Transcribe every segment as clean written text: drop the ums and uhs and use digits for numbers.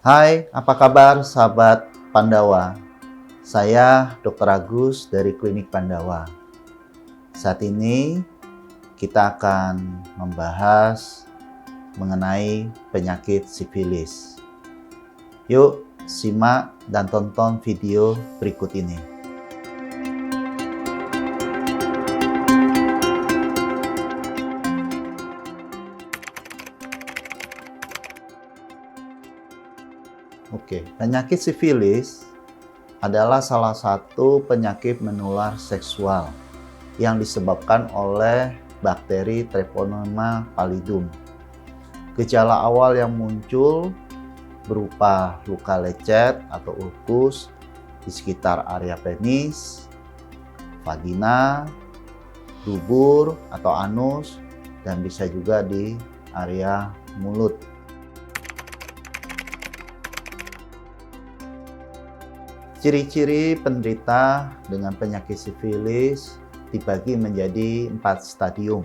Hai, apa kabar sahabat Pandawa? Saya Dr. Agus dari Klinik Pandawa. Saat ini kita akan membahas mengenai penyakit sifilis. Yuk, simak dan tonton video berikut ini. Penyakit sifilis adalah salah satu penyakit menular seksual yang disebabkan oleh bakteri Treponema pallidum. Gejala awal yang muncul berupa luka lecet atau ulkus di sekitar area penis, vagina, dubur atau anus, dan bisa juga di area mulut. Ciri-ciri penderita dengan penyakit sifilis dibagi menjadi 4 stadium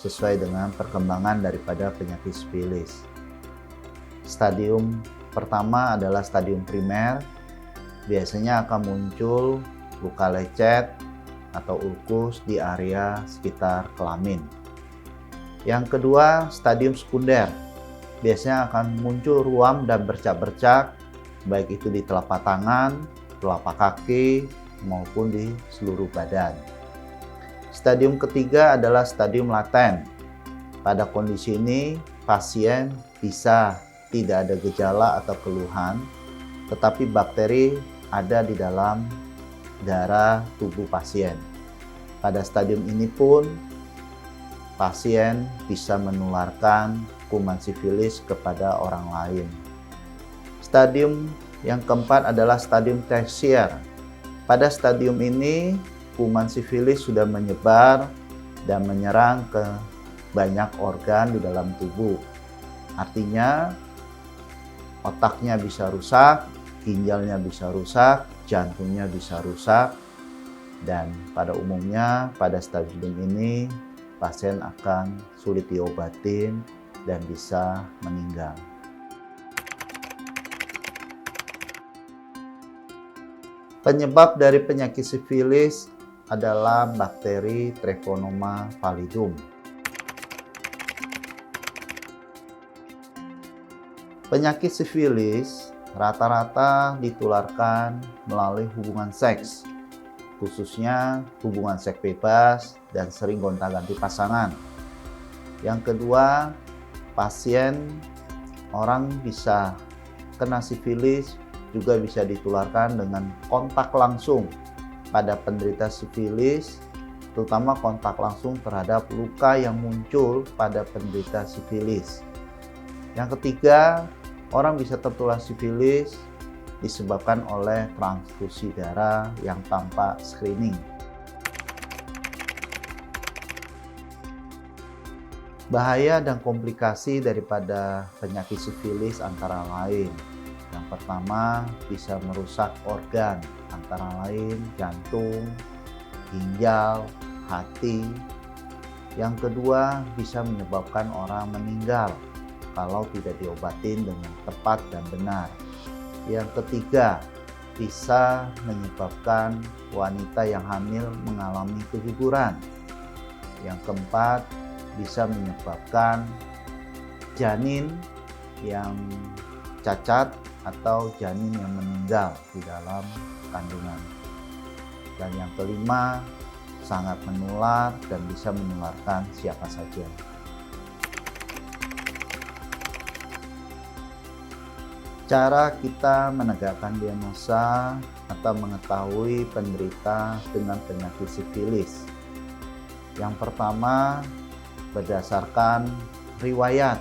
sesuai dengan perkembangan daripada penyakit sifilis. Stadium pertama adalah stadium primer, biasanya akan muncul luka lecet atau ulkus di area sekitar kelamin. Yang kedua, stadium sekunder, biasanya akan muncul ruam dan bercak-bercak baik itu di telapak tangan, telapak kaki, maupun di seluruh badan. Stadium ketiga adalah stadium laten. Pada kondisi ini, pasien bisa tidak ada gejala atau keluhan, tetapi bakteri ada di dalam darah tubuh pasien. Pada stadium ini pun, pasien bisa menularkan kuman sifilis kepada orang lain. Stadium yang keempat adalah stadium tersier. Pada stadium ini, kuman sifilis sudah menyebar dan menyerang ke banyak organ di dalam tubuh. Artinya, otaknya bisa rusak, ginjalnya bisa rusak, jantungnya bisa rusak, dan pada umumnya pada stadium ini, pasien akan sulit diobatin dan bisa meninggal. Penyebab dari penyakit sifilis adalah bakteri Treponema pallidum. Penyakit sifilis rata-rata ditularkan melalui hubungan seks, khususnya hubungan seks bebas dan sering gonta-ganti pasangan. Yang kedua, orang bisa kena sifilis juga bisa ditularkan dengan kontak langsung pada penderita sifilis, terutama kontak langsung terhadap luka yang muncul pada penderita sifilis. Yang ketiga, orang bisa tertular sifilis disebabkan oleh transfusi darah yang tanpa screening. Bahaya dan komplikasi daripada penyakit sifilis antara lain: yang pertama, bisa merusak organ, antara lain jantung, ginjal, hati. Yang kedua, bisa menyebabkan orang meninggal kalau tidak diobatin dengan tepat dan benar. Yang ketiga, bisa menyebabkan wanita yang hamil mengalami keguguran. Yang keempat, bisa menyebabkan janin yang cacat atau janin yang meninggal di dalam kandungan. Dan yang kelima, sangat menular dan bisa menularkan siapa saja. Cara kita menegakkan diagnosa atau mengetahui penderita dengan penyakit sifilis. Yang pertama, berdasarkan riwayat.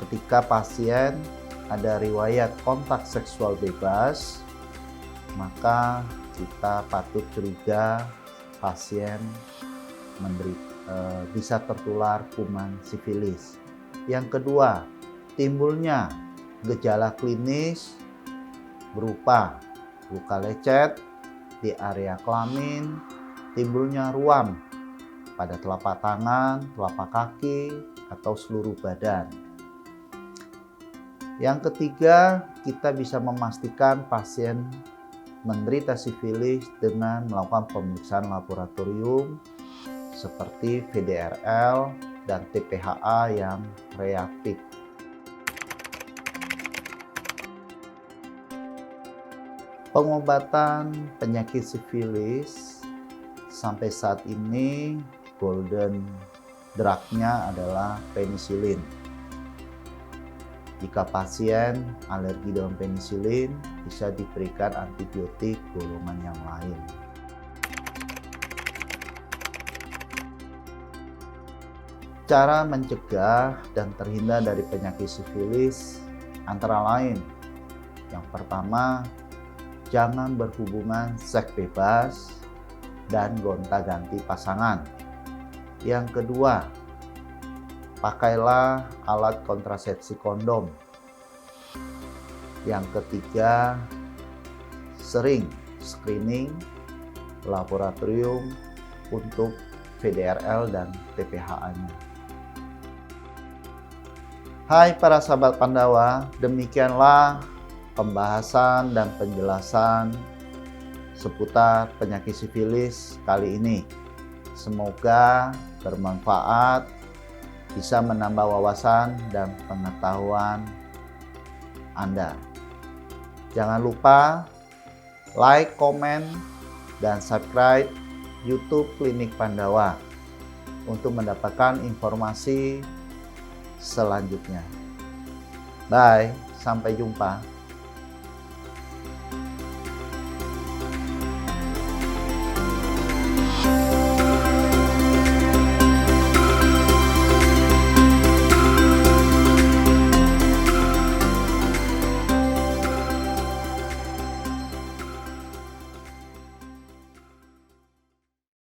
Ketika pasien ada riwayat kontak seksual bebas, maka kita patut curiga pasien bisa tertular kuman sifilis. Yang kedua, timbulnya gejala klinis berupa luka lecet di area kelamin, timbulnya ruam pada telapak tangan, telapak kaki, atau seluruh badan. Yang ketiga, kita bisa memastikan pasien menderita sifilis dengan melakukan pemeriksaan laboratorium seperti VDRL dan TPHA yang reaktif. Pengobatan penyakit sifilis sampai saat ini golden drug-nya adalah penisilin. Jika pasien alergi dengan penisilin, bisa diberikan antibiotik golongan yang lain. Cara mencegah dan terhindar dari penyakit sifilis antara lain: yang pertama, jangan berhubungan seks bebas dan gonta-ganti pasangan. Yang kedua, pakailah alat kontrasepsi kondom. Yang ketiga, sering screening laboratorium untuk VDRL dan TPHA-nya. Hai para sahabat Pandawa, demikianlah pembahasan dan penjelasan seputar penyakit sifilis kali ini. Semoga bermanfaat, bisa menambah wawasan dan pengetahuan Anda. Jangan lupa like, komen, dan subscribe YouTube Klinik Pandawa untuk mendapatkan informasi selanjutnya. Bye, sampai jumpa.